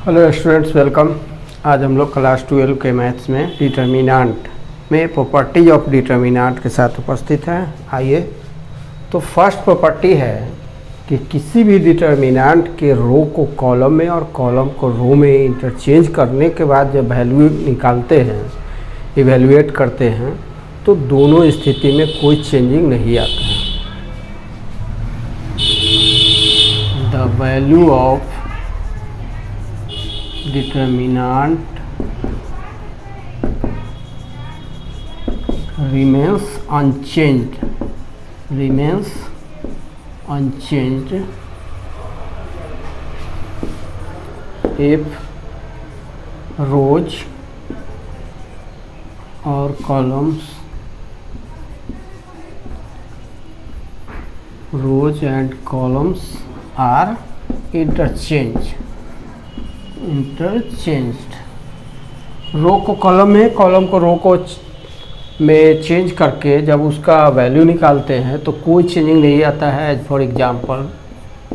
Hello students, welcome. आज हम लोग क्लास 12 के मैथ्स में डिटर्मिनेंट में प्रॉपर्टी ऑफ डिटर्मिनेंट के साथ उपस्थित हैं। आइए, तो फर्स्ट प्रॉपर्टी है कि किसी भी डिटर्मिनेंट के रो को कॉलम में और कॉलम को रो में इंटरचेंज करने के बाद जब वैल्यू निकालते हैं, इवेल्युएट करते हैं, तो दोनों स्थिति में कोई चेंजिंग नहीं आता है। The value of determinant remains unchanged if rows or columns are interchanged। रो को कॉलम में, कॉलम को रो को में चेंज करके जब उसका वैल्यू निकालते हैं तो कोई चेंजिंग नहीं आता है। As for example,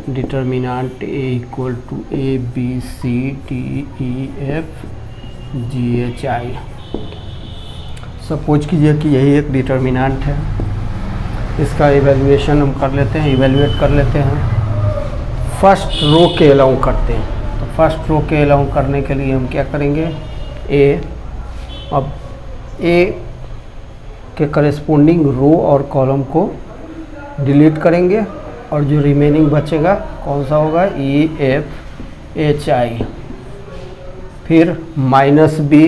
determinant A equal to A B C D E F G H I. Suppose कीजिए कि यही एक डिटर्मिनेंट है, इसका इवेल्युएशन हम कर लेते हैं, इवेल्युएट कर लेते हैं। फर्स्ट रो के अलाउ करते हैं, तो फर्स्ट रो के अलाउ करने के लिए हम क्या करेंगे, ए। अब ए के करेस्पोंडिंग रो और कॉलम को डिलीट करेंगे और जो रिमेनिंग बचेगा कौन सा होगा, ई एफ एच आई। फिर माइनस बी,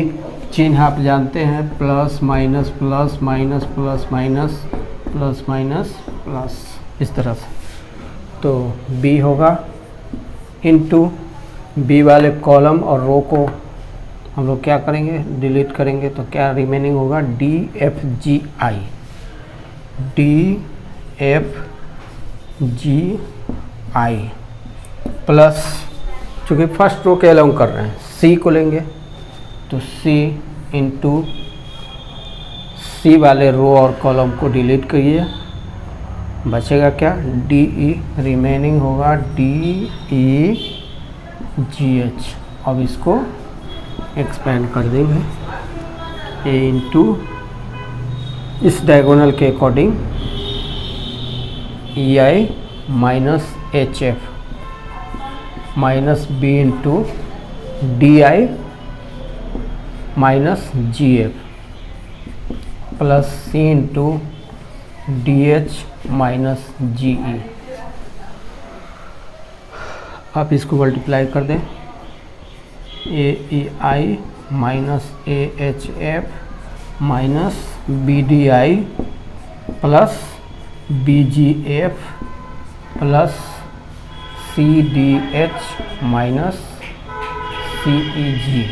चिन्ह आप जानते हैं, plus minus plus minus plus minus plus minus plus, इस तरह से। तो बी होगा इनटू बी वाले कॉलम और रो को हम लोग क्या करेंगे, डिलीट करेंगे, तो क्या रिमेनिंग होगा, डी एफ जी आई। डी एफ जी आई प्लस, चूँकि फर्स्ट रो के अलाउ कर रहे हैं, सी को लेंगे, तो सी इंटू सी वाले रो और कॉलम को डिलीट करिए, बचेगा क्या, डी ई। रिमेनिंग होगा डी ई जी एच। अब इसको एक्सपेंड कर देंगे, ए इंटू इस डायगोनल के according E I minus H F minus B into D I minus G F plus C into D H minus G E. आप इसको multiply कर दें, A E I minus A H F minus B D I plus B G F plus C D H minus C E जी।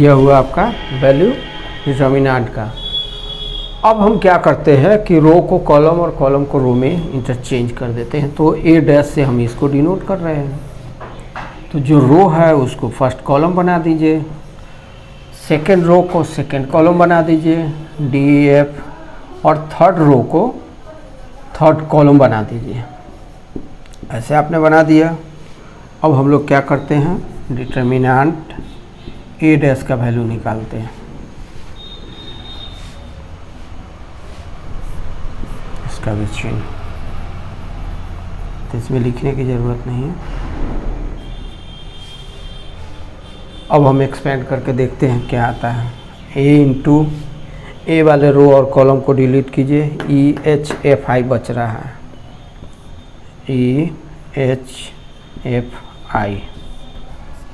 यह हुआ आपका value determinant का। अब हम क्या करते हैं कि रो को कॉलम और कॉलम को रो में इंटरचेंज कर देते हैं। तो ए डैश से हम इसको डिनोट कर रहे हैं। तो जो रो है उसको फर्स्ट कॉलम बना दीजिए, सेकंड रो को सेकंड कॉलम बना दीजिए, डी एफ, और थर्ड रो को थर्ड कॉलम बना दीजिए। ऐसे आपने बना दिया। अब हम लोग क्या करते हैं, डिटर्मिनेंट ए डैश का वैल्यू निकालते हैं। इसका भी चिन्ह, तो इसमें लिखने की ज़रूरत नहीं है। अब हम एक्सपेंड करके देखते हैं क्या आता है। ए इंटू ए वाले रो और कॉलम को डिलीट कीजिए, ई एच एफ आई बच रहा है, E H F I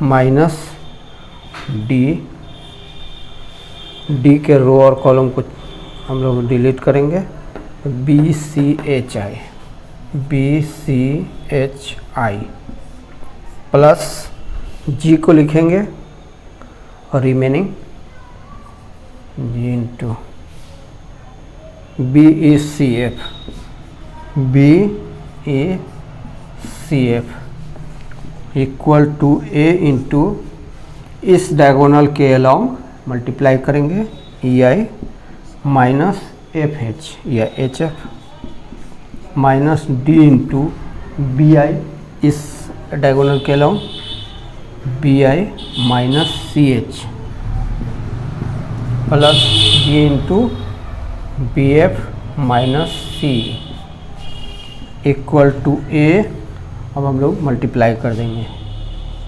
minus D, D के रो और कॉलम को हम लोग डिलीट करेंगे, B C H I, B C H I plus G को लिखेंगे और remaining G into B E C F, B E C F equal to A into इस डायगोनल के अलोंग मल्टीप्लाई करेंगे, E I minus F H या H F minus D into B I इस diagonal के allow B I minus C H plus B into B F minus C equal to A. अब हम लोग multiply कर देंगे,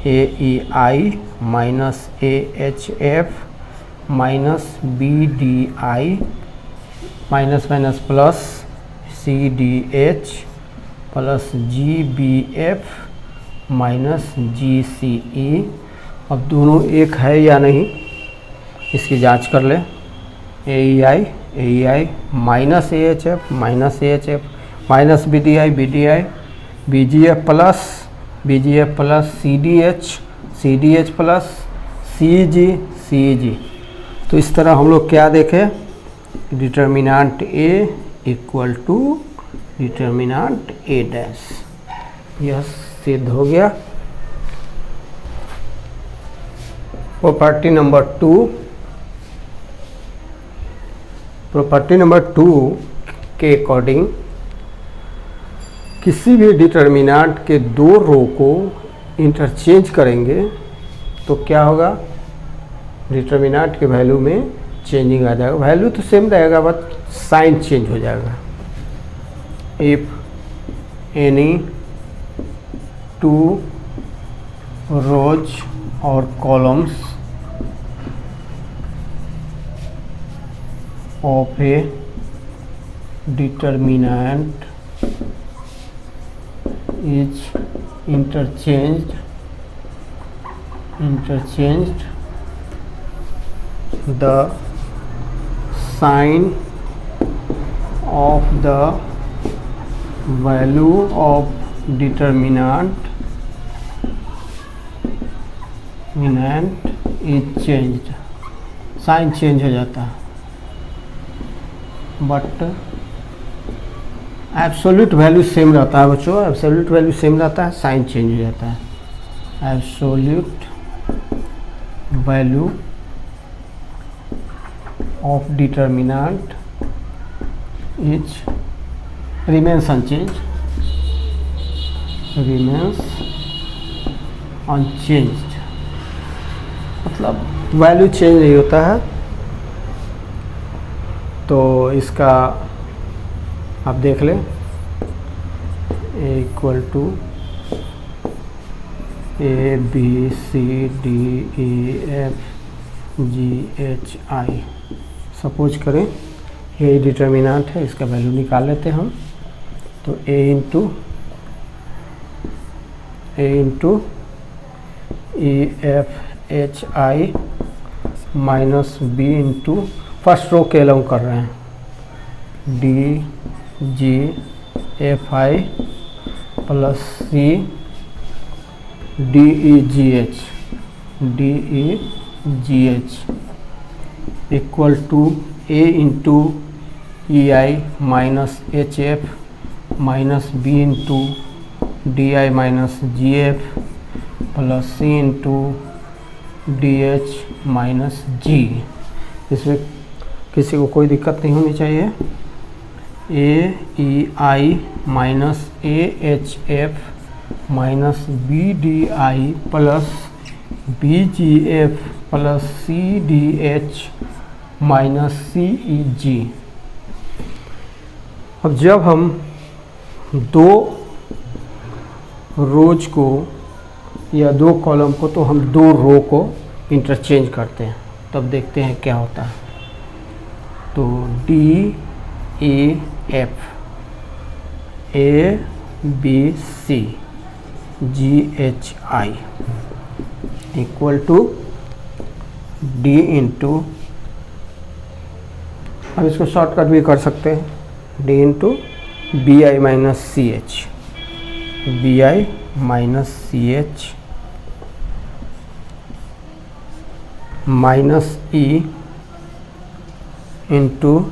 A E I minus A H F minus B D I minus minus plus C D H plus G B F minus G C E. अब दोनों एक है या नहीं इसकी जांच कर ले। A E I minus A H F minus B D I B G F plus C D H plus C G. तो इस तरह हम लोग क्या देखें, determinant A equal to determinant A dash. यह सिद्ध हो गया। प्रॉपर्टी नंबर टू के अकॉर्डिंग किसी भी डिटर्मिनांट के दो रो को इंटरचेंज करेंगे तो क्या होगा, डिटर्मिनांट के वैल्यू में चेंजिंग आ जाएगा। वैल्यू तो सेम रहेगा बट साइन चेंज हो जाएगा। इफ एनी टू रोज और columns of A determinant is interchanged the sign of the value of determinant is changed। Sign change हो जाता है बट एब्सोल्यूट वैल्यू सेम रहता है बच्चों। एब्सोल्यूट वैल्यू सेम रहता है, साइन चेंज हो जाता है। Absolute value of determinant is remains unchanged, मतलब वैल्यू चेंज नहीं होता है। तो इसका आप देख लें, A equal to A B C D E F G H I. Suppose करें ये डिटर्मिनेंट है, इसका वैल्यू निकाल लेते हैं हम। तो A into E F H I minus B into first row के अलाउ कर रहे हैं, D G F I plus C D E G H equal to A into E I minus H F minus B into D I minus G F plus C into D H minus G. इसमें किसी को कोई दिक्कत नहीं होनी चाहिए। A E I minus A H F minus B D I plus B G F plus C D H minus C E G. अब जब हम दो रोज को या दो कॉलम को, तो हम दो रो को इंटरचेंज करते हैं, तब देखते हैं क्या होता है। तो D A F A B C G H I equal to D into, हम इसको शॉर्टकट भी कर सकते हैं, D into B I minus C H, B I minus C H minus E into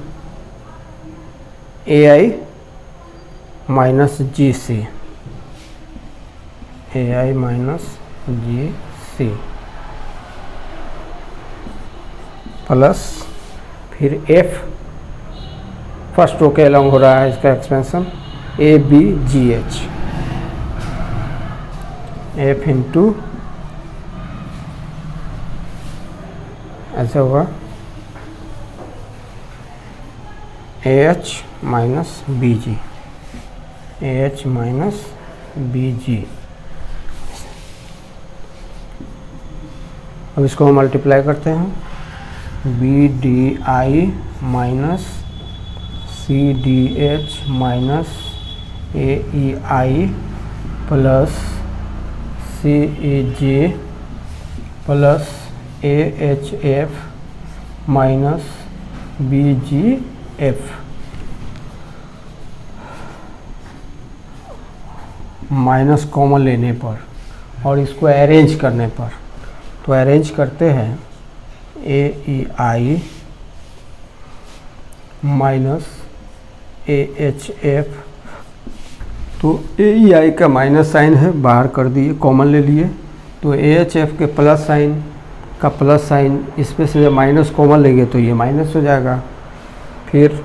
A I minus G C, A I minus G C plus फिर F first row के along हो रहा है इसका expansion, A B G H, F into ऐसे होगा AH minus BG, AH minus BG। अब इसको हम मल्टीप्लाई करते हैं, BDI minus CDH minus AEI plus CEG plus AHF minus BGF minus common लेने पर और इसको अरेंज करने पर। तो अरेंज करते हैं AEI माइनस AHF, तो AEI का माइनस साइन है, बाहर कर दिए, कॉमन ले लिए। तो AHF के प्लस साइन का प्लस साइन, इसमें से जब माइनस कॉमन लेंगे तो ये माइनस हो जाएगा। फिर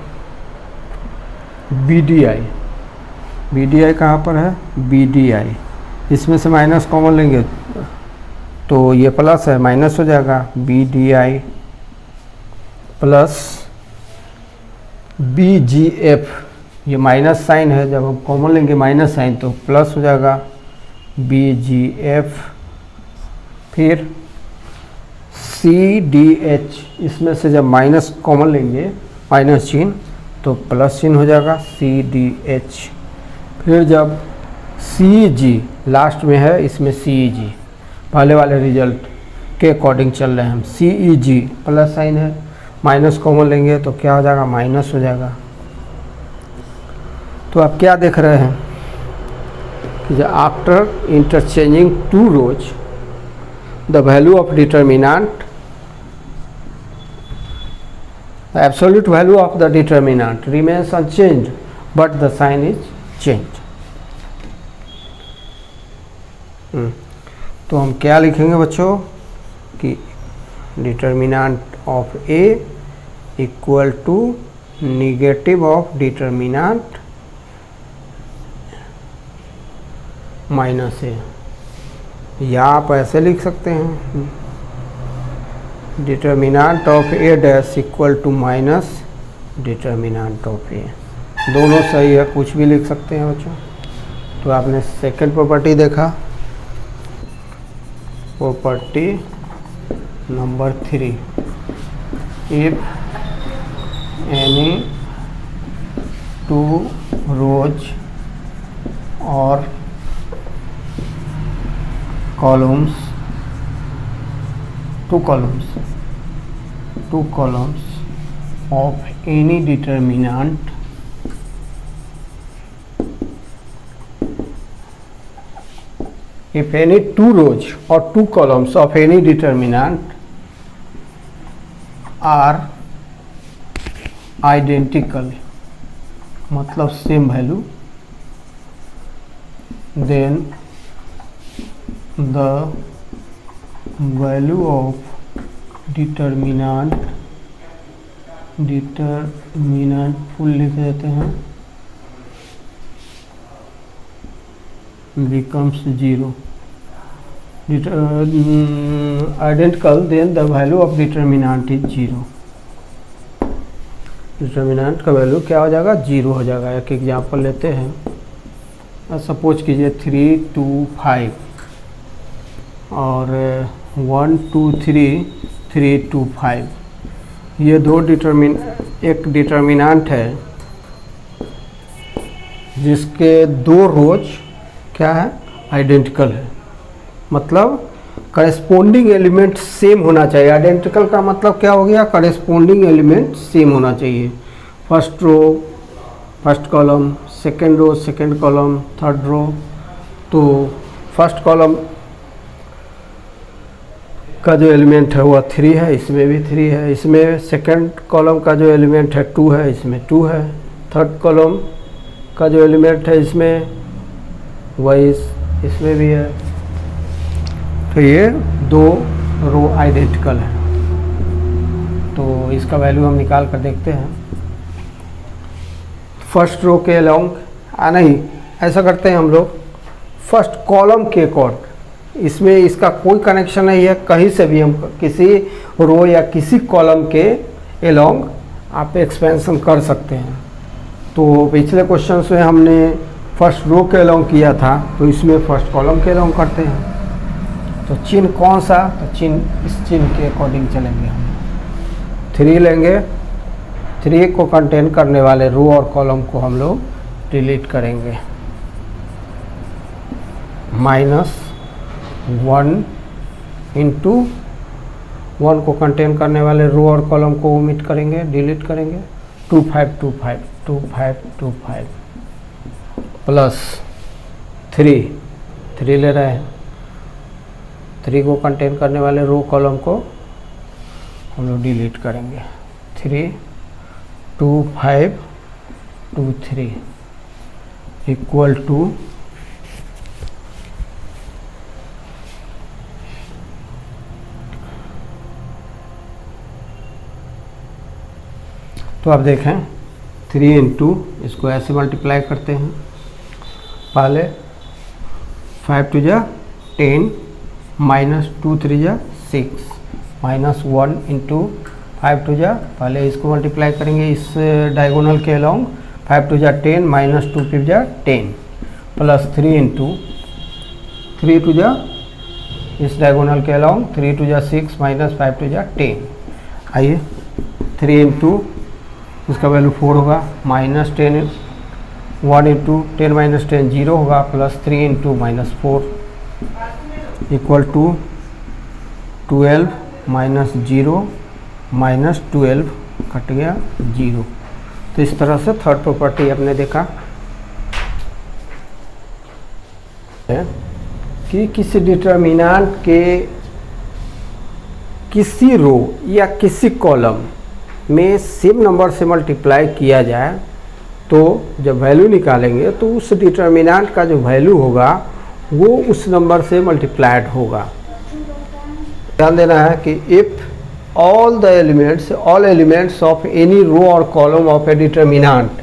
BDI कहाँ पर है, BDI, इसमें से माइनस कॉमन लेंगे तो ये प्लस है, माइनस हो जाएगा। BDI प्लस BGF, ये माइनस साइन है, जब हम कॉमन लेंगे माइनस साइन तो प्लस हो जाएगा BGF। फिर CDH, इसमें से जब माइनस कॉमन लेंगे, माइनस चिन्ह, तो प्लस चिन्ह हो जाएगा CDH। फिर जब CEG लास्ट में है, इसमें CEG पहले वाले रिजल्ट के अकॉर्डिंग चल रहे हैं हम, CEG प्लस साइन है, माइनस कॉमन लेंगे तो क्या हो जाएगा, माइनस हो जाएगा। तो आप क्या देख रहे हैं कि after interchanging two rows the value of determinant, the absolute value of the determinant remains unchanged but the sign is changed। तो हम क्या लिखेंगे बच्चों कि determinant of A equal to negative of determinant minus A, या आप ऐसे लिख सकते हैं determinant of A dash equal to minus determinant of A। दोनों सही है, कुछ भी लिख सकते हैं बच्चों। तो आपने सेकंड प्रॉपर्टी देखा, property number 3, if any two rows और columns, two columns of any determinant if any two rows or two columns of any determinant are identical, मतलब same value, then the value of determinant full लिख देते हैं, becomes 0, identical, then the value of determinant is 0। Determinant का value क्या हो जाएगा, 0 हो जाएगा। एक एग्जांपल लेते हैं, सपोज कीजिए 3 2 5 और 1 2 3 3 2 5, ये दो एक डिटर्मिनेंट है जिसके दो रोज क्या है, आइडेंटिकल है, मतलब करेस्पोंडिंग एलिमेंट सेम होना चाहिए। आइडेंटिकल का मतलब क्या हो गया, करेस्पोंडिंग एलिमेंट सेम होना चाहिए। First row first column, second row second column, third row. तो फर्स्ट कॉलम का जो एलिमेंट है वह 3 है, इसमें भी 3 है। इसमें सेकंड कॉलम का जो एलिमेंट है 2 है, इसमें 2 है। थर्ड कॉलम का जो एलिमेंट है इसमें वही इसमें भी है। तो ये दो रो आइडेंटिकल है। तो इसका वैल्यू हम निकाल कर देखते हैं। फर्स्ट रो के अलोंग नहीं, ऐसा करते हैं हम लोग, फर्स्ट कॉलम के अकॉर्ड इसमें इसका कोई कनेक्शन नहीं है, कहीं से भी हम किसी रो या किसी कॉलम के एलोंग आप एक्सपेंशन कर सकते हैं। तो पिछले क्वेश्चन में हमने फर्स्ट रो के एलोंग किया था, तो इसमें फर्स्ट कॉलम के एलोंग करते हैं। तो चिन्ह कौन सा, तो चिन्ह इस चिन्ह के अकॉर्डिंग चलेंगे हम। 3 लेंगे, 3 को कंटेन करने वाले रो और कॉलम को हम लोग डिलीट करेंगे। -1 इंटू 1 को कंटेन करने वाले रो और कॉलम को ओमिट करेंगे, डिलीट करेंगे। 2 5 2 5 2 5 2 5 प्लस 3 ले रहे हैं। 3 को कंटेन करने वाले रो कॉलम को हम लोग डिलीट करेंगे। 3 2 5 2 3 इक्वल टू तो आप देखें 3 इंटू इसको ऐसे मल्टीप्लाई करते हैं। पहले 5 2 जा 10 -2 3 जा 6 -1 इंटू 5 2 जा, पहले इसको मल्टीप्लाई करेंगे इस डायगोनल के अलोंग। 5 2 जा 10 -2 5 जा 10 प्लस 3 इंटू 3 2 जा इस डायगोनल के अलोंग 3 2 जा 6 -5 2 जा 10। आइए 3 इंटू इसका वैल्यू 4 होगा, -10 1 इंटू 10 -10 0 होगा, plus 3 into -4 equal to 12 -0 -12 cut गया 0। तो इस तरह से थर्ड प्रॉपर्टी आपने देखा कि किसी डिटर्मिनेंट के किसी रो या किसी कॉलम में सेम नंबर से मल्टीप्लाई किया जाए तो जब वैल्यू निकालेंगे तो उस डिटर्मिनेंट का जो वैल्यू होगा वो उस नंबर से मल्टीप्लाइड होगा। ध्यान देना है कि if all elements of any row or column of a determinant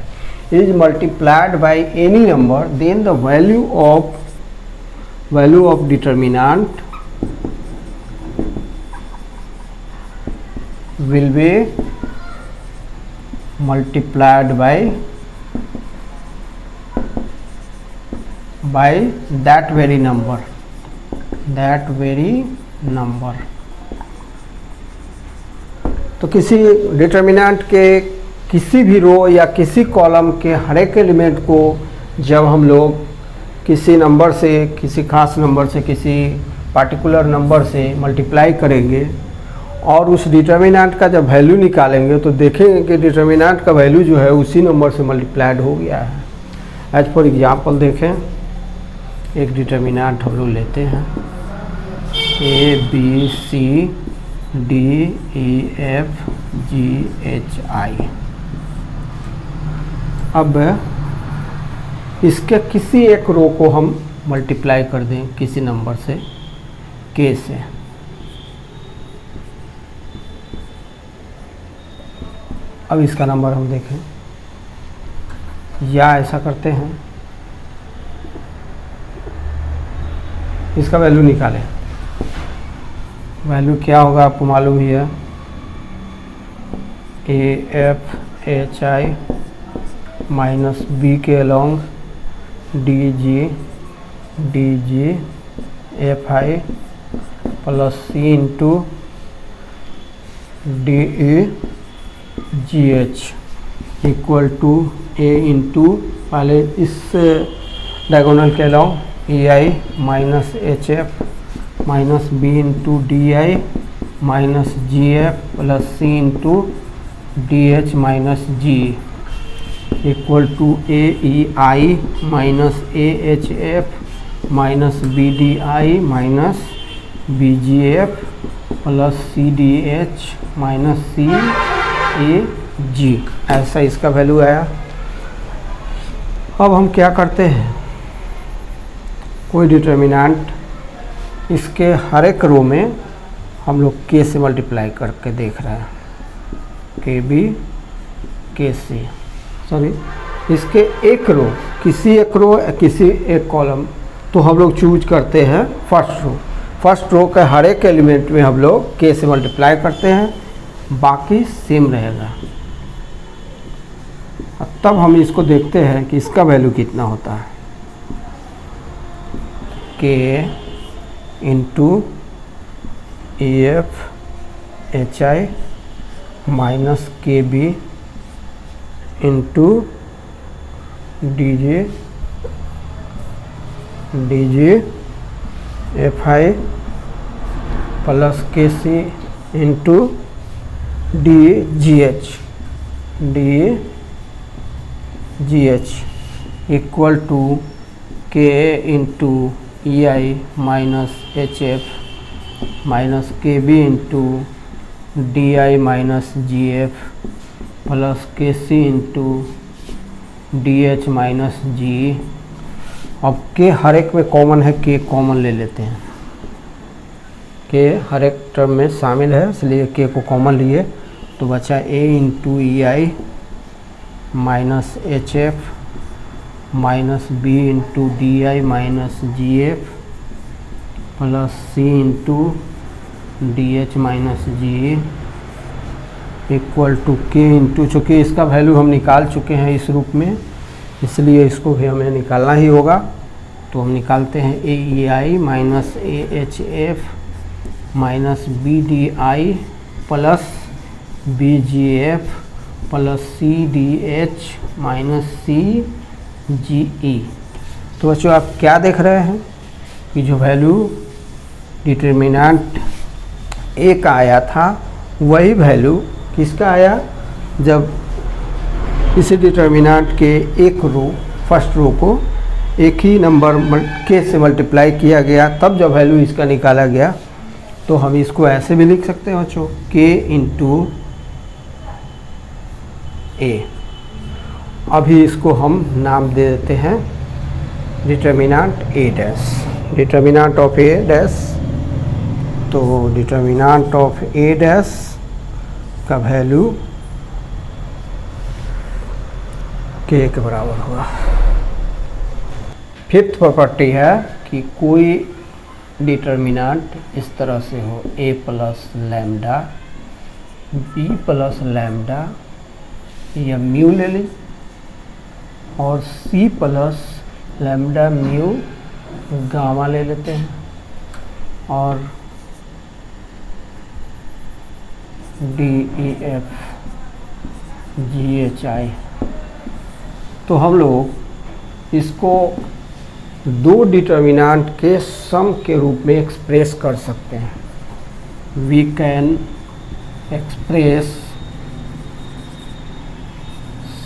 is multiplied by any number, then the value of determinant will be multiplied by that very number, तो किसी डिटर्मिनेंट के किसी भी रो या किसी कॉलम के हर एक एलिमेंट को जब हम लोग किसी नंबर से, किसी खास नंबर से, किसी पार्टिकुलर नंबर से मल्टीप्लाई करेंगे और उस डिटर्मिनेंट का जब वैल्यू निकालेंगे तो देखेंगे कि डिटर्मिनेंट का वैल्यू जो है उसी नंबर से मल्टीप्लाइड हो गया है। एज फॉर एग्जांपल देखें, एक डिटर्मिनेंट हम लोग लेते हैं ABCDEFGHI। अब इसके किसी एक रो को हम मल्टीप्लाई कर दें किसी नंबर से, K से, अब इसका नंबर हम देखें, या ऐसा करते हैं इसका वैल्यू निकालें। वैल्यू क्या होगा आपको मालूम ही है, AFHI माइनस B के along DGFI plus C into DEGH equal to A into पहले इस डायगोनल के along EI minus HF minus B into DI minus GF plus C into DH minus G equal to AEI minus AHF minus BDI minus BGF plus CDH minus CAG, ऐसा इसका value आया। अब हम क्या करते हैं, कोई डिटर्मिनेंट इसके हर एक रो में हम लोग K से मल्टीप्लाई करके देख रहे हैं, KB सॉरी इसके एक रो, किसी एक रो किसी एक कॉलम तो हम लोग चूज करते हैं फर्स्ट रो। फर्स्ट रो के हर एक एलिमेंट में हम लोग k से मल्टीप्लाई करते हैं, बाकी सेम रहेगा। तब हम इसको देखते हैं कि इसका वैल्यू कितना होता है। k into EF HI minus KB into DJ FI plus KC into DGH equal to K into EI minus HF minus KB into DI minus GF plus KC into DH minus G। अब K हर एक में common है, K common ले लेते हैं। K हर एक टर्म में शामिल है, इसलिए K को कॉमन लिए तो बचा A into EI minus HF minus B into DI minus GF plus C into DH minus G equal to K into, चूँकि इसका वैल्यू हम निकाल चुके हैं इस रूप में, इसलिए इसको भी हमें निकालना ही होगा। तो हम निकालते हैं AEI minus AHF minus BDI plus BGF plus CDH minus CGE। तो बच्चों आप क्या देख रहे हैं कि जो वैल्यू डिटर्मिनेंट A का आया था वही वैल्यू किसका आया, जब इसी डिटर्मिनेंट के एक रो फर्स्ट रो को एक ही नंबर K से मल्टीप्लाई किया गया, तब जब वैल्यू इसका निकाला गया। तो हम इसको ऐसे भी लिख सकते हैं बच्चों, K इंटू A। अभी इसको हम नाम दे देते हैं determinant A dash, determinant of A dash. तो डिटर्मिनेंट ऑफ A डैश का वैल्यू K के बराबर होगा। फिफ्थ प्रॉपर्टी है कि कोई डिटर्मिनेंट इस तरह से हो, A plus lambda B plus lambda या म्यू ले ली, और C plus lambda mu gamma ले लेते हैं, और DEF GHI। तो हम लोग इसको दो डिटर्मिनेंट के सम के रूप में एक्सप्रेस कर सकते हैं। We can express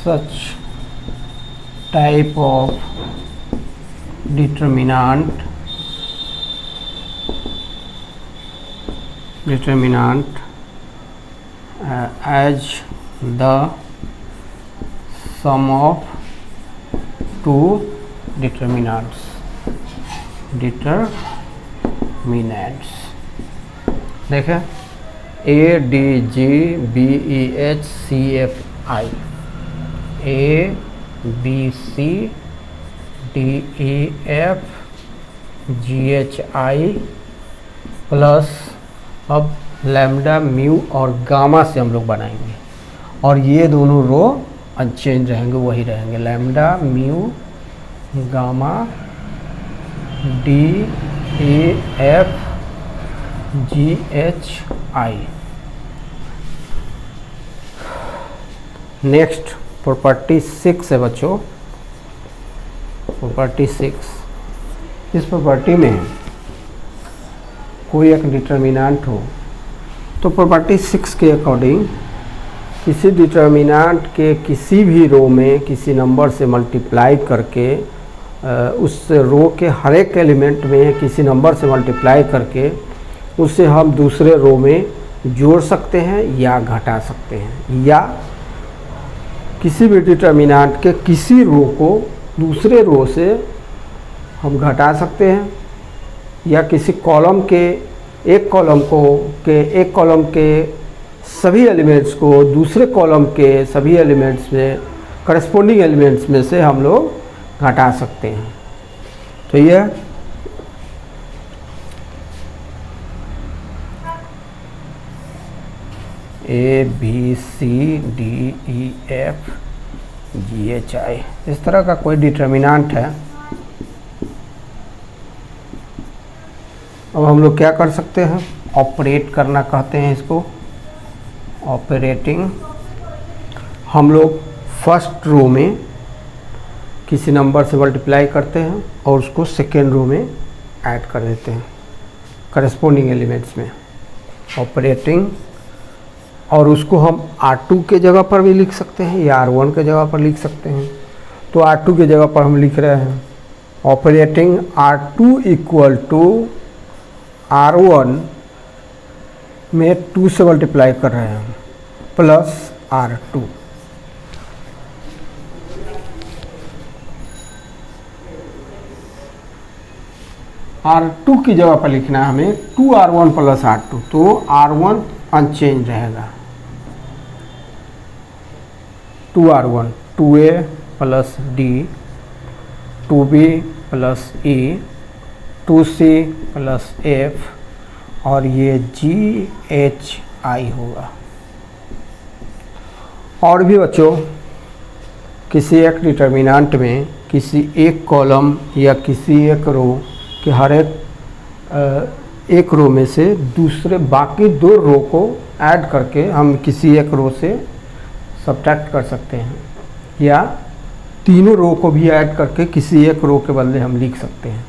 such type of determinant as the sum of two determinants देखें A D G B E H C F I, A B C D E F G H I plus अब lambda mu और gamma से हम लोग बनाएंगे, और ये दोनों रो अनचेंज रहेंगे, वही रहेंगे, lambda mu gamma D E F G H I। Next property 6 है बच्चों, प्रॉपर्टी 6। इस प्रॉपर्टी में कोई एक डिटर्मिनेंट हो तो प्रॉपर्टी 6 के अकॉर्डिंग किसी डिटर्मिनेंट के किसी भी रो में किसी नंबर से मल्टीप्लाई करके उस रो के हर एक एलिमेंट में किसी नंबर से मल्टीप्लाई करके उसे हम दूसरे रो में जोड़ सकते हैं या घटा सकते हैं, या किसी भी डिटर्मिनेंट के किसी रो को दूसरे रो से हम घटा सकते हैं, या किसी कॉलम के एक कॉलम के सभी एलिमेंट्स को दूसरे कॉलम के सभी एलिमेंट्स में करस्पॉन्डिंग एलिमेंट्स में से हम लोग घटा सकते हैं। तो यह ABCDEFGHI, इस तरह का कोई डिटर्मिनेंट है। अब हम लोग क्या कर सकते हैं, ऑपरेट करना कहते हैं इसको, ऑपरेटिंग। हम लोग फर्स्ट रो में किसी नंबर से मल्टीप्लाई करते हैं और उसको सेकेंड रो में ऐड कर देते हैं करस्पॉन्डिंग एलिमेंट्स में, ऑपरेटिंग। और उसको हम R2 के जगह पर भी लिख सकते हैं या R1 के जगह पर लिख सकते हैं। तो R2 के जगह पर हम लिख रहे हैं operating R2 equal to R1 में 2 से मल्टीप्लाई कर रहे हैं प्लस R2। R2 की जगह पर लिखना है हमें 2R1 प्लस R2, तो R1 अनचेंज रहेगा, 2R1 2A plus D, 2B plus E, 2C plus F और ये GHI होगा। और भी बच्चों, किसी एक डिटर्मिनेंट में किसी एक कॉलम या किसी एक रो कि हर एक रो में से दूसरे बाकी 2 रो को ऐड करके हम किसी एक रो से सब्ट्रैक्ट कर सकते हैं, या तीनों रो को भी ऐड करके किसी एक रो के बदले हम लिख सकते हैं।